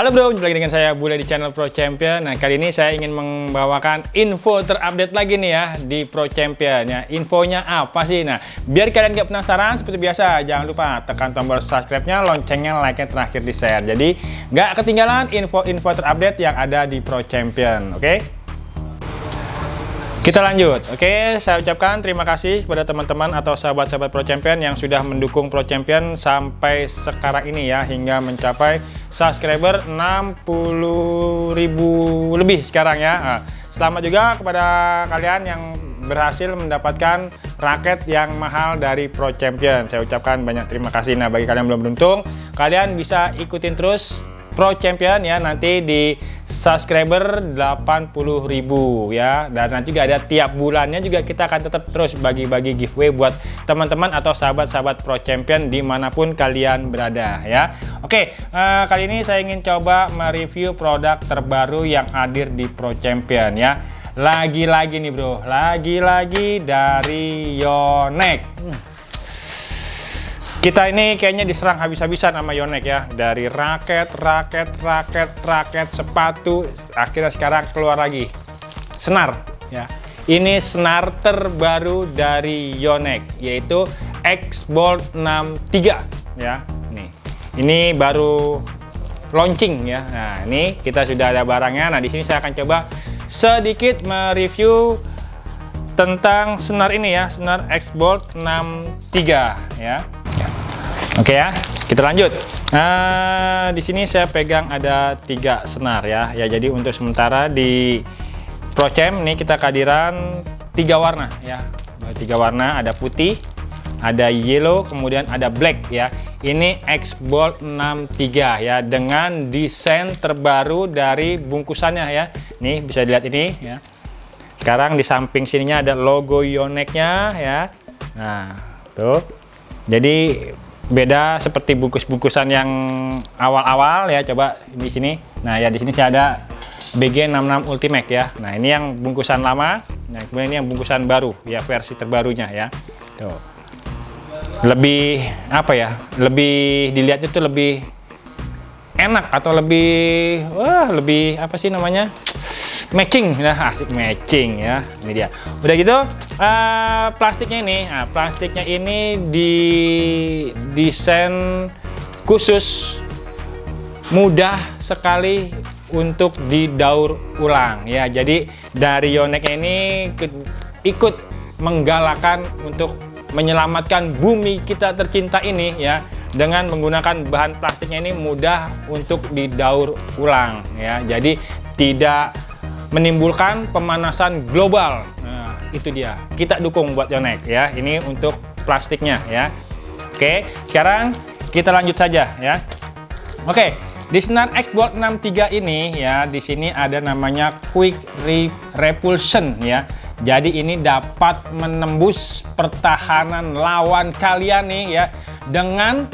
Halo bro, jumpa lagi dengan saya Bule di channel Pro Champion. Nah, kali ini saya ingin membawakan info terupdate lagi nih ya di Pro Champion ya. Infonya apa sih? Nah, biar kalian gak penasaran, seperti biasa jangan lupa tekan tombol subscribe-nya, loncengnya, like-nya terakhir di share. Jadi gak ketinggalan info-info terupdate yang ada di Pro Champion, oke? Kita lanjut, oke? Saya ucapkan terima kasih kepada teman-teman atau sahabat-sahabat Pro Champion yang sudah mendukung Pro Champion sampai sekarang ini ya, hingga mencapai subscriber 60.000 lebih sekarang ya. Nah, selamat juga kepada kalian yang berhasil mendapatkan raket yang mahal dari Pro Champion. Saya ucapkan banyak terima kasih. Nah, bagi kalian yang belum beruntung, kalian bisa ikutin terus Pro Champion ya, nanti di subscriber 80.000 ya, dan nanti juga ada tiap bulannya juga kita akan tetap terus bagi-bagi giveaway buat teman-teman atau sahabat-sahabat Pro Champion dimanapun kalian berada ya. Oke, kali ini saya ingin coba mereview produk terbaru yang hadir di Pro Champion ya. Lagi-lagi nih bro, lagi-lagi dari Yonex. Kita ini kayaknya diserang habis-habisan sama Yonex ya. Dari raket, sepatu, akhirnya sekarang keluar lagi senar ya. Ini senar terbaru dari Yonex, yaitu X-Bolt 63 ya. Ini baru launching ya. Nah, ini kita sudah ada barangnya. Nah, di sini saya akan coba sedikit mereview tentang senar ini ya, senar X-Bolt 63 ya. Oke ya, kita lanjut. Nah, di sini saya pegang ada 3 senar ya. Ya, jadi untuk sementara di Pro Champ ini kita kehadiran 3 warna ya. 3 warna, ada putih, ada yellow, kemudian ada black ya. Ini X-Bolt 63 ya, dengan desain terbaru dari bungkusannya ya. Nih bisa dilihat ini ya. Sekarang di samping sininya ada logo Yonex-nya ya. Nah, tuh. Jadi beda seperti bungkus-bungkusan yang awal-awal ya. Coba di sini. Nah, ya di sini saya ada BG66 Ultimax ya. Nah, ini yang bungkusan lama. Nah, kemudian ini yang bungkusan baru ya, versi terbarunya ya. Tuh. Lebih apa ya? Lebih dilihatnya tuh lebih enak atau lebih lebih apa sih namanya? Matching, nah asik matching ya. Ini dia. Udah gitu, plastiknya ini, plastiknya ini didesain khusus, mudah sekali untuk didaur ulang ya. Jadi dari Yonex ini ikut menggalakkan untuk menyelamatkan bumi kita tercinta ini ya, dengan menggunakan bahan plastiknya ini mudah untuk didaur ulang ya. Jadi tidak menimbulkan pemanasan global. Nah, itu dia. Kita dukung buat Yonex ya. Ini untuk plastiknya ya. Oke, sekarang kita lanjut saja ya. Oke, di senar X-Bolt 63 ini ya, di sini ada namanya Quick Repulsion ya. Jadi ini dapat menembus pertahanan lawan kalian nih ya, dengan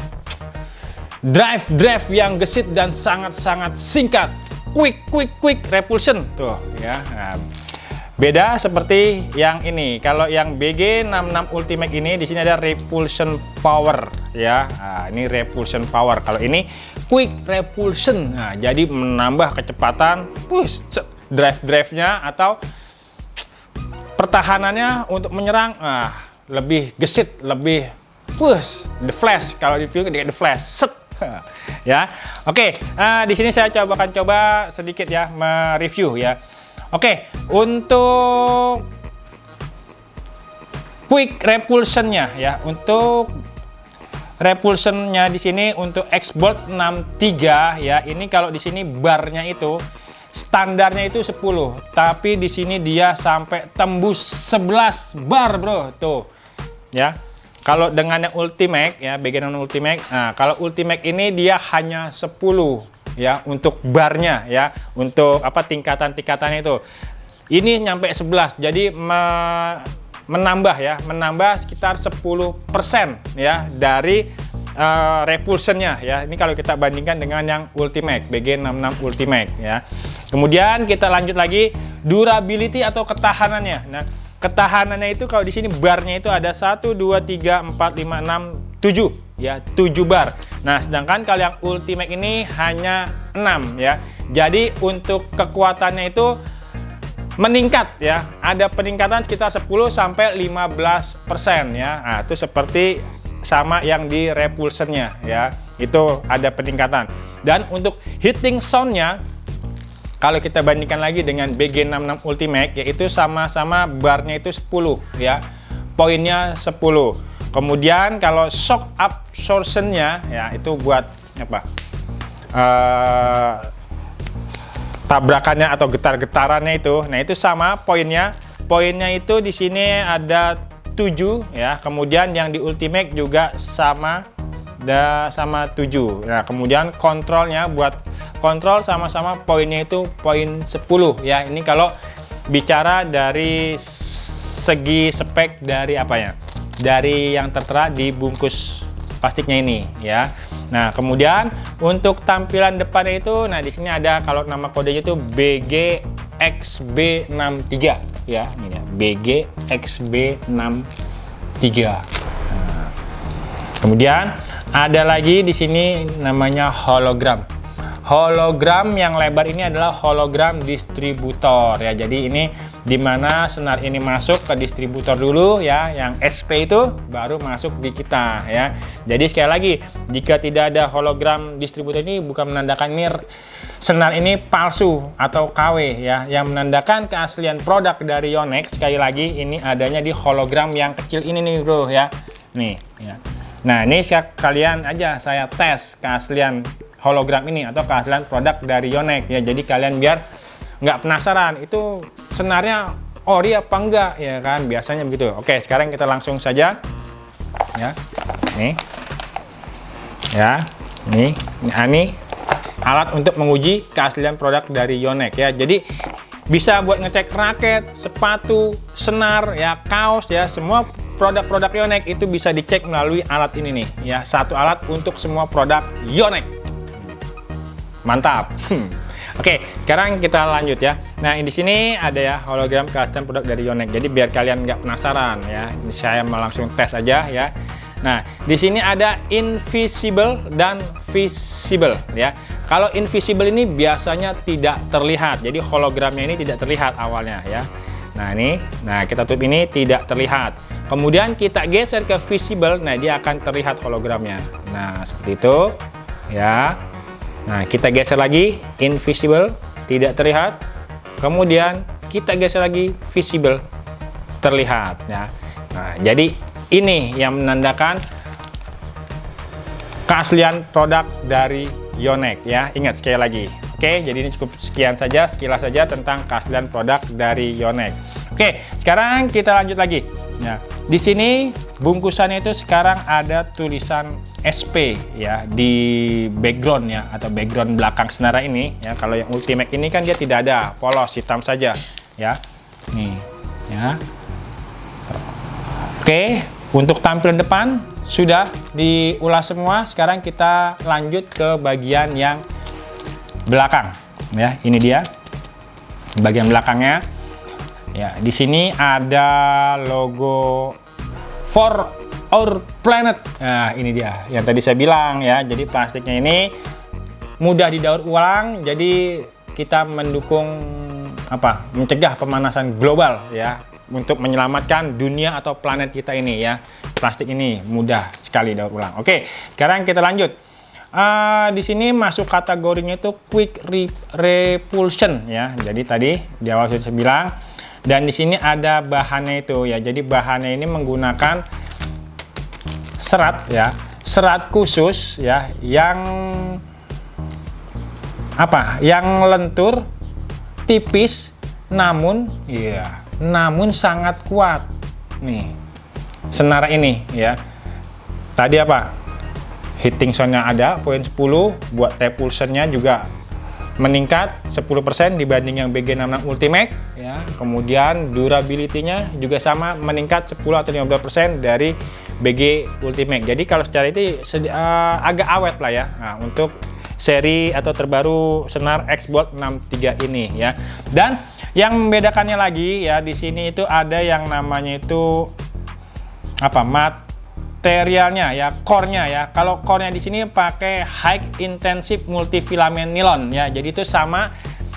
drive yang gesit dan sangat-sangat singkat. Quick repulsion tuh ya. Nah, beda seperti yang ini. Kalau yang BG66 Ultimax ini di sini ada repulsion power ya. Nah, ini repulsion power. Kalau ini quick repulsion. Nah, jadi menambah kecepatan drive-nya atau pertahanannya untuk menyerang lebih gesit, lebih the flash. Kalau di film the flash set ya. Oke, di sini saya akan coba sedikit ya mereview ya. Oke, untuk quick repulsionnya ya, untuk repulsionnya di sini untuk X-Bolt 63 ya. Ini kalau di sini barnya itu standarnya itu 10, tapi di sini dia sampai tembus 11 bar bro tuh ya. Kalau dengan yang Ultimax ya, BG66 Ultimax. Nah, kalau Ultimax ini dia hanya 10 ya untuk barnya ya, untuk apa tingkatan-tingkatannya itu. Ini nyampe 11. Jadi menambah sekitar 10% ya dari repulsionnya ya. Ini kalau kita bandingkan dengan yang Ultimax, BG66 Ultimax ya. Kemudian kita lanjut lagi durability atau ketahanannya. Nah, ketahanannya itu kalau di sini barnya itu ada 1, 2, 3, 4, 5, 6, 7 ya, 7 bar. Nah, sedangkan kalau yang Ultimate ini hanya 6 ya. Jadi untuk kekuatannya itu meningkat ya. Ada peningkatan sekitar 10 sampai 15% ya. Nah, itu seperti sama yang di Repulsion-nya ya. Itu ada peningkatan. Dan untuk hitting sound-nya kalau kita bandingkan lagi dengan BG66 Ultimate, yaitu sama-sama barnya itu 10 ya, poinnya 10. Kemudian kalau shock absorption-nya ya, itu buat apa? Tabrakannya atau getar-getarannya itu, nah itu sama poinnya. Poinnya itu di sini ada 7 ya. Kemudian yang di Ultimate juga sama 7. Nah, kemudian kontrolnya, buat kontrol sama-sama poinnya itu poin 10 ya. Ini kalau bicara dari segi spek dari apa ya, dari yang tertera di bungkus plastiknya ini ya. Nah, kemudian untuk tampilan depannya itu, nah di sini ada, kalau nama kodenya itu BGXB63 ya, ini ya, BGXB63. Nah, kemudian ada lagi di sini namanya hologram. Hologram yang lebar ini adalah hologram distributor ya. Jadi ini dimana senar ini masuk ke distributor dulu ya, yang SP itu baru masuk di kita ya. Jadi sekali lagi, jika tidak ada hologram distributor ini bukan menandakan ini senar ini palsu atau KW ya. Yang menandakan keaslian produk dari Yonex sekali lagi ini adanya di hologram yang kecil ini nih bro ya. Nih ya. Nah, ini kalian aja saya tes keaslian hologram ini atau keaslian produk dari Yonex ya. Jadi kalian biar nggak penasaran itu senarnya ori apa enggak ya kan, biasanya begitu. Oke, sekarang kita langsung saja ya. Nih ya, ini alat untuk menguji keaslian produk dari Yonex ya. Jadi bisa buat ngecek raket, sepatu, senar ya, kaos ya, semua produk-produk Yonex itu bisa dicek melalui alat ini nih ya. Satu alat untuk semua produk Yonex. Mantap. Oke, sekarang kita lanjut ya. Nah, di sini ada ya hologram custom produk dari Yonex. Jadi biar kalian nggak penasaran ya, ini saya mau langsung tes aja ya. Nah, di sini ada invisible dan visible ya. Kalau invisible ini biasanya tidak terlihat. Jadi hologramnya ini tidak terlihat awalnya ya. Nah, ini, nah kita tutup ini tidak terlihat. Kemudian kita geser ke visible, nah dia akan terlihat hologramnya. Nah, seperti itu ya. Nah, kita geser lagi, invisible, tidak terlihat. Kemudian kita geser lagi, visible, terlihat ya. Nah, jadi ini yang menandakan keaslian produk dari Yonex ya. Ingat sekali lagi. Oke, jadi ini cukup sekian saja, sekilas saja tentang keaslian produk dari Yonex. Oke, sekarang kita lanjut lagi. Nah, di sini bungkusannya itu sekarang ada tulisan SP ya di background ya, atau background belakang senar ini ya. Kalau yang Ultimate ini kan dia tidak ada, polos hitam saja ya. Nih ya. Oke, untuk tampilan depan sudah diulas semua. Sekarang kita lanjut ke bagian yang belakang ya. Ini dia bagian belakangnya. Ya, di sini ada logo For Our Planet. Nah, ini dia yang tadi saya bilang ya. Jadi plastiknya ini mudah didaur ulang. Jadi kita mendukung apa? Mencegah pemanasan global ya, untuk menyelamatkan dunia atau planet kita ini ya. Plastik ini mudah sekali daur ulang. Oke, sekarang kita lanjut. Di sini masuk kategorinya itu quick repulsion ya. Jadi tadi di awal sudah saya bilang. Dan di sini ada bahannya itu ya. Jadi bahannya ini menggunakan serat ya, serat khusus ya, yang apa? Yang lentur, tipis, namun ya, namun sangat kuat. Nih, senar ini ya. Tadi apa? Hitting sound-nya ada, poin 10, buat repulsion-nya juga meningkat 10% dibanding yang BG66 Ultimate ya. Kemudian durability-nya juga sama, meningkat 10 atau 15% dari BG Ultimate. Jadi kalau secara itu agak awet lah ya. Nah, untuk seri atau terbaru senar X-Bolt 63 ini ya. Dan yang membedakannya lagi ya, di sini itu ada yang namanya itu apa? materialnya ya, core-nya ya. Kalau core-nya di sini pakai high intensive multifilament nilon ya. Jadi itu sama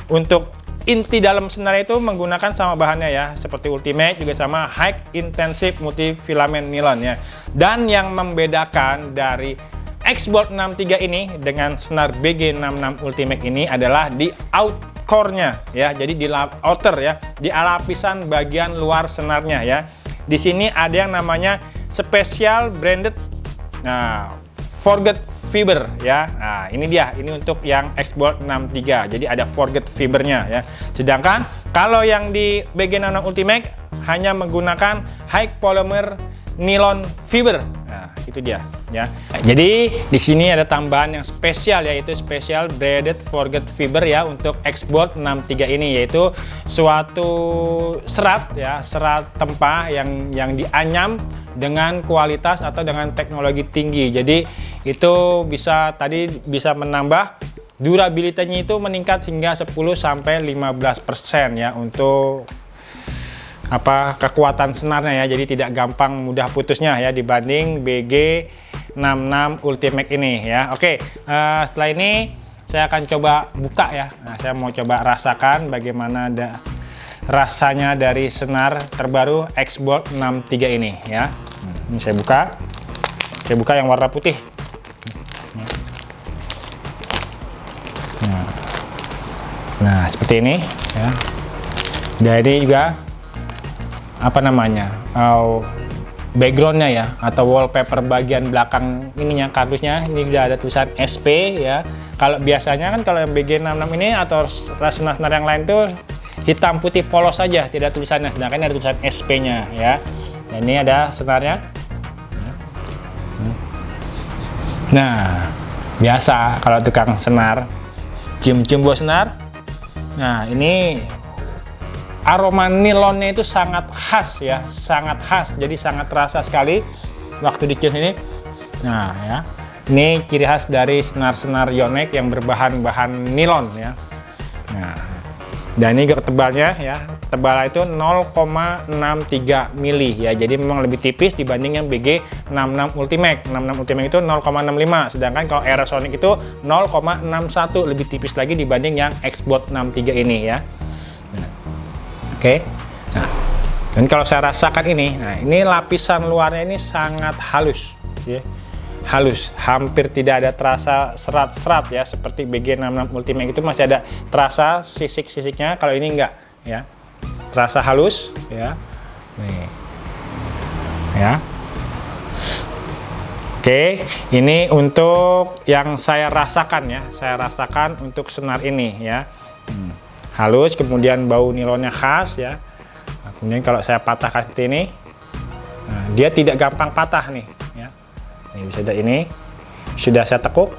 untuk inti dalam senar itu menggunakan sama bahannya ya, seperti Ultimate juga sama high intensive multifilament nilon ya. Dan yang membedakan dari X-Bolt 63 ini dengan senar BG66 Ultimate ini adalah di out core-nya ya. Jadi di outer ya, di lapisan bagian luar senarnya ya. Di sini ada yang namanya special branded forget fiber ya. Nah, ini dia, ini untuk yang X-Bolt 63. Jadi ada forget fibernya ya. Sedangkan kalau yang di BG66 Ultimate hanya menggunakan high polymer nilon fiber. Nah, itu dia ya. Jadi di sini ada tambahan yang spesial, yaitu special braided forget fiber ya untuk X-Bolt 63 ini, yaitu suatu serat ya, serat tempah yang dianyam dengan kualitas atau dengan teknologi tinggi. Jadi itu bisa menambah durabilitasnya itu meningkat hingga 10 sampai 15% ya untuk kekuatan senarnya ya. Jadi tidak gampang mudah putusnya ya dibanding BG66 Ultimate ini ya. Oke, setelah ini saya akan coba buka ya. Nah, saya mau coba rasakan bagaimana rasanya dari senar terbaru X-Bolt 63 ini ya. Ini saya buka yang warna putih. Nah, seperti ini ya. Jadi juga backgroundnya ya, atau wallpaper bagian belakang ininya, kardusnya ini udah ada tulisan SP ya. Kalau biasanya kan kalau yang BG66 ini atau senar-senar yang lain tuh hitam putih polos saja, tidak tulisannya, sedangkan ini ada tulisan SP-nya ya. Dan ini ada senarnya. Nah, biasa kalau tukang senar cium-cium buah senar. Nah, ini aroma nilonnya itu sangat khas ya, sangat khas. Jadi sangat terasa sekali waktu dicium ini. Nah, ya. Ini ciri khas dari senar-senar Yonex yang berbahan nilon ya. Nah, dan ini tebalnya ya. Tebal itu 0,63 mili ya. Jadi memang lebih tipis dibanding yang BG66 Ultimate. 66 Ultimate itu 0,65, sedangkan kalau Aerosonic itu 0,61, lebih tipis lagi dibanding yang X-Bolt 63 ini ya. Oke. Nah, dan kalau saya rasakan ini, nah ini lapisan luarnya ini sangat halus ya. Halus, hampir tidak ada terasa serat-serat ya, seperti BG66 Ultimate itu masih ada terasa sisik-sisiknya. Kalau ini enggak ya. Terasa halus ya. Nih. Ya. Oke, ini untuk yang saya rasakan ya. Saya rasakan untuk senar ini ya. Halus, kemudian bau nilonnya khas ya. Nah, kemudian kalau saya patahkan seperti ini, nah, dia tidak gampang patah nih ya. Ini bisa ada ini, sudah saya tekuk.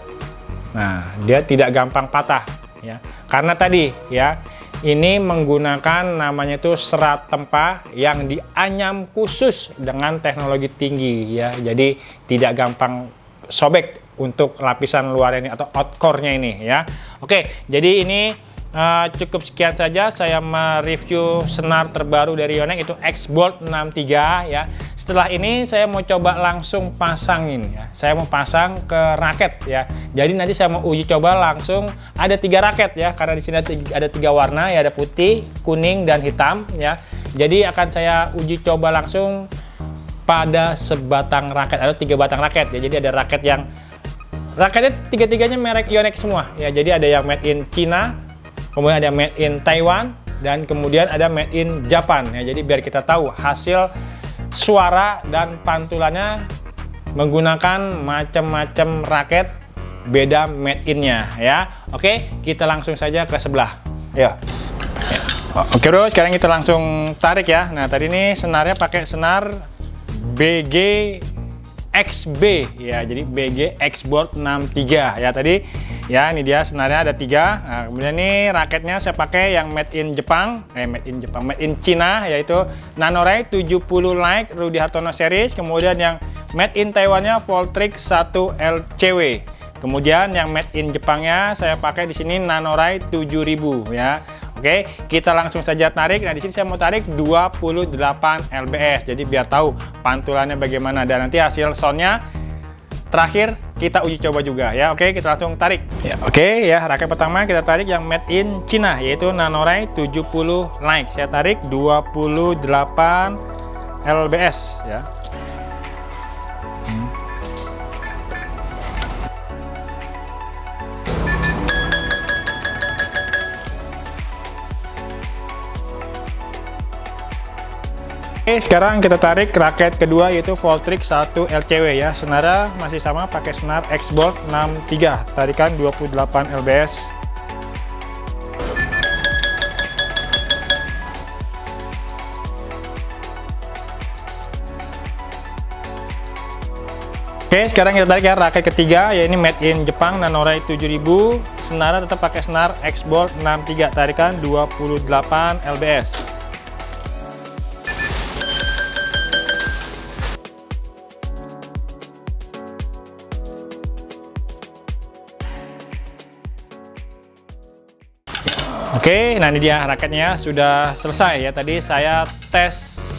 Nah, dia tidak gampang patah ya. Karena tadi ya, ini menggunakan namanya itu serat tempah yang dianyam khusus dengan teknologi tinggi ya. Jadi tidak gampang sobek untuk lapisan luar ini atau outcore-nya ini ya. Oke, jadi ini cukup sekian saja saya mereview senar terbaru dari Yonex, itu X-Bolt 63 ya. Setelah ini saya mau coba langsung pasangin ya. Saya mau pasang ke raket ya. Jadi nanti saya mau uji coba langsung, ada 3 raket ya, karena di sini ada 3 warna ya, ada putih, kuning, dan hitam ya. Jadi akan saya uji coba langsung pada sebatang raket, ada 3 batang raket ya. Jadi ada raket yang raketnya tiga-tiganya merek Yonex semua ya. Jadi ada yang made in China, kemudian ada made in Taiwan, dan kemudian ada made in Japan ya. Jadi biar kita tahu hasil suara dan pantulannya menggunakan macam-macam raket beda made in-nya ya. Oke, kita langsung saja ke sebelah. Ayo. Oke bro, sekarang kita langsung tarik ya. Nah, tadi ini senarnya pakai senar BG XB ya, jadi BG X-Bolt 63 ya tadi ya. Ini dia senarnya ada 3. Nah, kemudian ini raketnya saya pakai yang made in Jepang, made in China, yaitu Nanoray 70 Like Rudy Hartono series. Kemudian yang made in Taiwannya Voltrix 1 LCW. Kemudian yang made in Jepangnya saya pakai di sini Nanoray 7000 ya. Oke, kita langsung saja tarik. Nah, di sini saya mau tarik 28 lbs. Jadi biar tahu pantulannya bagaimana dan nanti hasil soundnya terakhir kita uji coba juga ya. Oke, kita langsung tarik. Ya, oke ya, raket pertama kita tarik yang made in China yaitu Nanorai 70 Lite. Saya tarik 28 lbs ya. Oke, sekarang kita tarik raket kedua yaitu Voltrix 1 LCW ya. Senarnya masih sama pakai senar X-Bolt 63, tarikan 28 lbs. Oke, sekarang kita tarik ya raket ketiga, ya ini made in Jepang Nanorai 7000. Senarnya tetap pakai senar X-Bolt 63, tarikan 28 lbs. Oke, nah ini dia raketnya sudah selesai ya. Tadi saya tes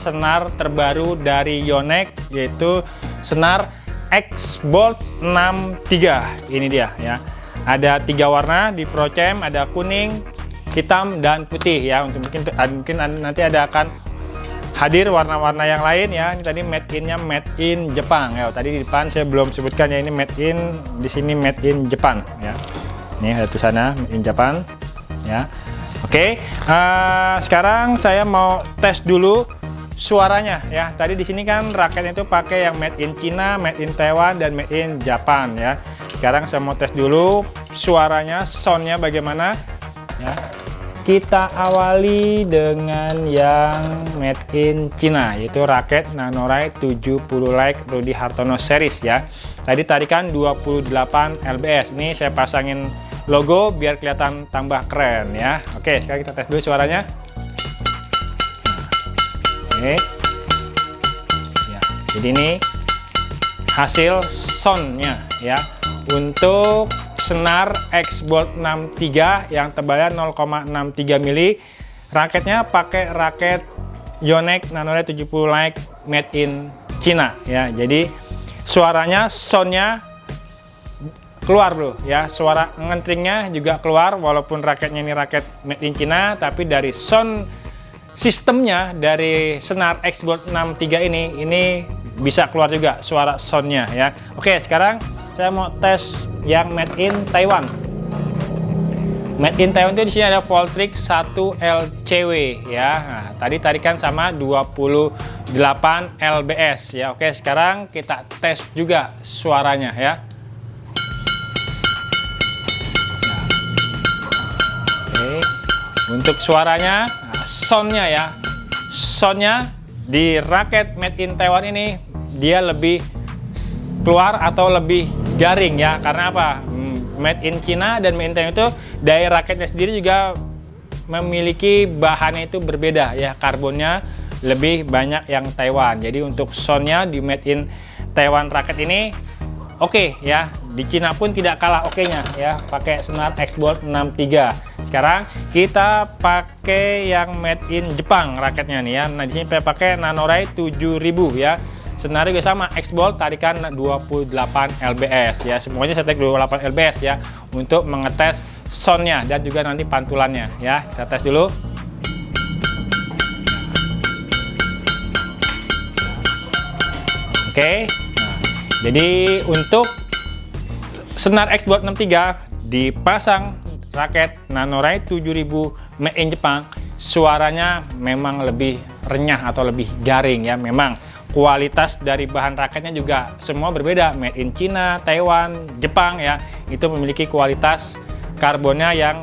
senar terbaru dari Yonex yaitu senar X-Bolt 63. Ini dia ya. Ada 3 warna di Prochem, ada kuning, hitam dan putih ya. Untuk mungkin nanti ada akan hadir warna-warna yang lain ya. Ini tadi made in-nya made in Jepang ya. Tadi di depan saya belum sebutkan ya, ini made in, di sini made in Jepang ya. Ini ada tulisannya made in Jepang ya. Oke, sekarang saya mau tes dulu suaranya ya. Tadi di sini kan raketnya itu pakai yang made in China, made in Taiwan dan made in Japan ya. Sekarang saya mau tes dulu suaranya, soundnya bagaimana ya. Kita awali dengan yang made in China yaitu raket Nanorai 70 Lite Rudy Hartono series ya. Tadi tarikan 28 lbs. Ini saya pasangin logo biar kelihatan tambah keren ya. Oke, sekarang kita tes dulu suaranya. Oke. Ya, jadi ini hasil soundnya ya untuk senar X-Bolt 63 yang tebalnya 0,63 mili. Raketnya pakai raket Yonex Nanorai 70 Lite made in China ya. Jadi suaranya, soundnya keluar bro ya, suara ngentringnya juga keluar walaupun raketnya ini raket made in China, tapi dari sound sistemnya dari senar X-Bolt 63 ini bisa keluar juga suara soundnya ya. Oke, sekarang saya mau tes yang made in Taiwan. Made in Taiwan itu di sini ada Voltrix 1 LCW ya. Nah, tadi tarikan sama 28 lbs ya. Oke, sekarang kita tes juga suaranya ya. Untuk suaranya, nah, soundnya ya, soundnya di raket made in Taiwan ini dia lebih keluar atau lebih garing ya. Karena apa? Made in China dan made in Taiwan itu dari raketnya sendiri juga memiliki bahannya itu berbeda ya. Karbonnya lebih banyak yang Taiwan. Jadi untuk soundnya di made in Taiwan raket ini oke ya. Di Cina pun tidak kalah oke-nya ya, pakai senar X-Bolt 63. Sekarang kita pakai yang made in Jepang raketnya nih ya. Nah, di sini saya pakai Nanorai 7000 ya. Senar juga sama X-Bolt, tarikan 28 lbs ya. Semuanya saya tarik 28 lbs ya untuk mengetes soundnya dan juga nanti pantulannya ya. Kita tes dulu. Oke. Nah, jadi untuk senar X-Bolt 63 dipasang raket Nanorai 7000 made in Jepang, suaranya memang lebih renyah atau lebih garing ya. Memang kualitas dari bahan raketnya juga semua berbeda, made in China, Taiwan, Jepang ya. Itu memiliki kualitas karbonnya yang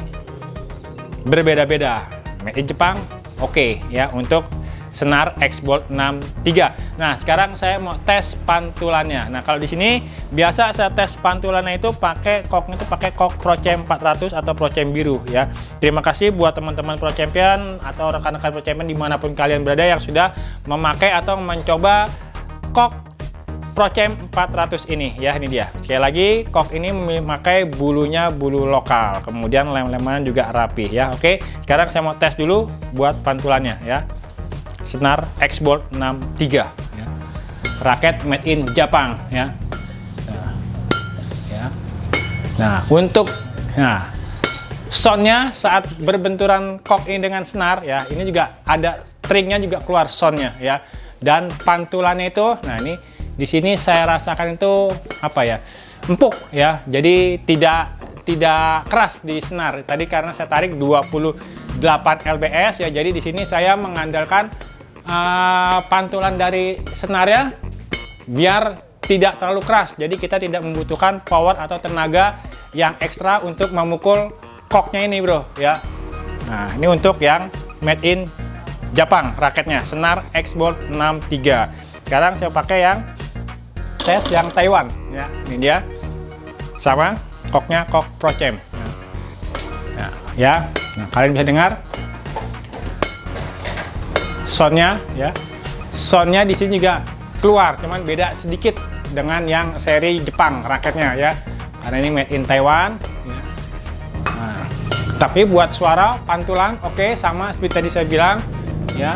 berbeda-beda. Made in Jepang oke ya untuk senar X-Bolt 63. Nah, sekarang saya mau tes pantulannya. Nah, kalau di sini biasa saya tes pantulannya itu pakai koknya itu pakai kok Prochem 400 atau Prochem biru ya. Terima kasih buat teman-teman Prochampion atau rekan-rekan Prochampion dimanapun kalian berada yang sudah memakai atau mencoba kok Pro Champ 400 ini ya, ini dia. Sekali lagi, kok ini memakai bulunya bulu lokal, kemudian lem-leman juga rapi ya. Oke, sekarang saya mau tes dulu buat pantulannya ya. Senar X-Bolt 63 ya. Raket made in Jepang ya. Nah, untuk soundnya saat berbenturan kok ini dengan senar ya, ini juga ada stringnya juga keluar soundnya ya. Dan pantulannya itu, nah ini di sini saya rasakan itu apa ya, empuk ya. Jadi tidak keras di senar. Tadi karena saya tarik 28 lbs ya, jadi di sini saya mengandalkan pantulan dari senarnya biar tidak terlalu keras. Jadi kita tidak membutuhkan power atau tenaga yang ekstra untuk memukul koknya ini bro ya. Nah ini untuk yang made in Jepang raketnya, senar X-Bolt 63. Sekarang saya pakai yang tes yang Taiwan ya. Ini dia sama koknya, kok Pro Champ ya. Nah, kalian bisa dengar soundnya ya. Soundnya di sini juga keluar, cuman beda sedikit dengan yang seri Jepang raketnya ya, karena ini made in Taiwan ya. Nah, tapi buat suara pantulan oke, sama seperti tadi saya bilang ya.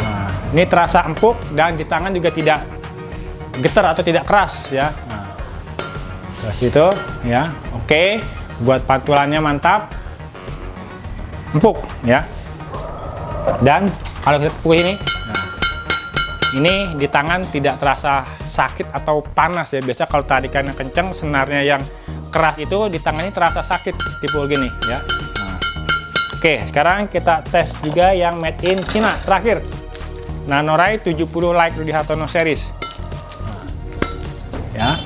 Nah, ini terasa empuk dan di tangan juga tidak getar atau tidak keras ya. Nah, terus itu ya, oke. Buat pantulannya mantap, empuk ya. Dan kalau kita pukul ini, nah, ini di tangan tidak terasa sakit atau panas ya. Biasa kalau tarikannya kenceng, senarnya yang keras itu di tangannya terasa sakit dipukul gini ya. Oke, sekarang kita tes juga yang made in China terakhir, Nanorai 70 Like Rudy Hartono series ya.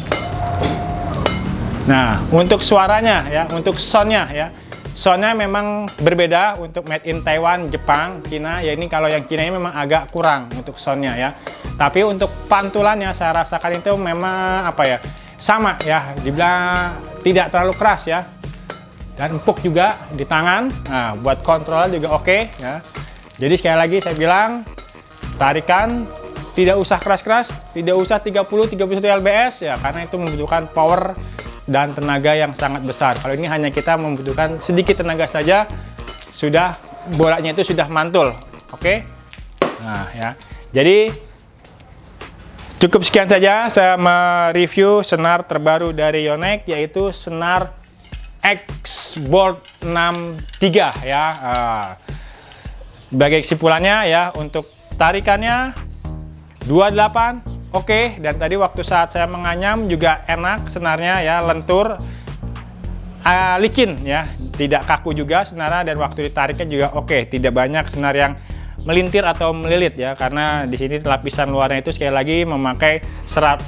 Nah, untuk suaranya ya, untuk soundnya ya, soundnya memang berbeda untuk made in Taiwan, Jepang, Cina ya. Ini kalau yang Cina ini memang agak kurang untuk soundnya ya. Tapi untuk pantulannya saya rasakan itu memang apa ya, sama ya, dibilang tidak terlalu keras ya. Dan empuk juga di tangan. Nah, buat kontrol juga oke ya. Jadi sekali lagi saya bilang, tarikan tidak usah keras-keras, tidak usah 30-31 lbs ya, karena itu membutuhkan power dan tenaga yang sangat besar. Kalau ini hanya kita membutuhkan sedikit tenaga saja, sudah bolanya itu sudah mantul. Oke. Nah, ya. Jadi cukup sekian saja saya mereview senar terbaru dari Yonex, yaitu senar X-Bolt 63 ya. Sebagai kesimpulannya ya, untuk tarikannya 28 oke, dan tadi waktu saat saya menganyam juga enak senarnya ya, lentur, licin ya, tidak kaku juga senarnya, dan waktu ditariknya juga oke, tidak banyak senar yang melintir atau melilit ya, karena di sini lapisan luarnya itu sekali lagi memakai serat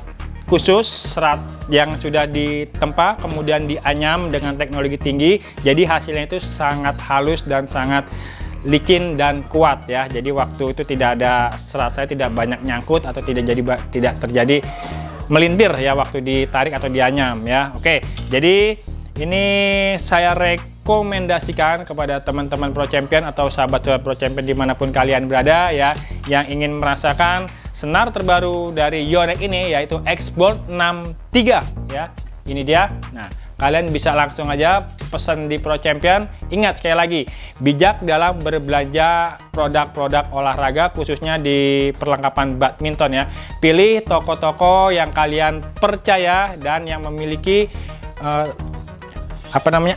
khusus, serat yang sudah ditempa kemudian dianyam dengan teknologi tinggi, jadi hasilnya itu sangat halus dan sangat licin dan kuat ya. Jadi waktu itu tidak ada serat saya tidak banyak nyangkut atau tidak terjadi melintir ya waktu ditarik atau dianyam ya. Oke, jadi ini saya rekomendasikan kepada teman-teman Pro Champion atau sahabat-sahabat Pro Champion dimanapun kalian berada ya, yang ingin merasakan senar terbaru dari Yonex ini, yaitu X-Bolt 63 ya. Ini dia. Nah, kalian bisa langsung aja pesan di Pro Champion. Ingat sekali lagi, bijak dalam berbelanja produk-produk olahraga, khususnya di perlengkapan badminton ya. Pilih toko-toko yang kalian percaya dan yang memiliki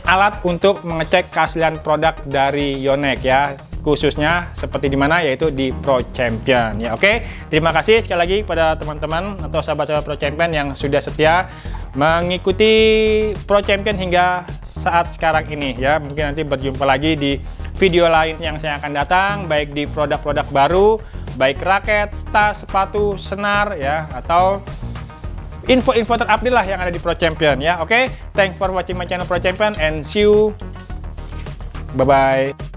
alat untuk mengecek keaslian produk dari Yonex ya, khususnya seperti di mana, yaitu di Pro Champion ya. Oke, terima kasih sekali lagi pada teman-teman atau sahabat-sahabat Pro Champion yang sudah setia mengikuti Pro Champion hingga saat sekarang ini ya. Mungkin nanti berjumpa lagi di video lain yang saya akan datang, baik di produk-produk baru, baik raket, tas, sepatu, senar ya, atau info-info terupdate lah yang ada di Pro Champion ya. Oke, thanks for watching my channel Pro Champion and see you. Bye bye.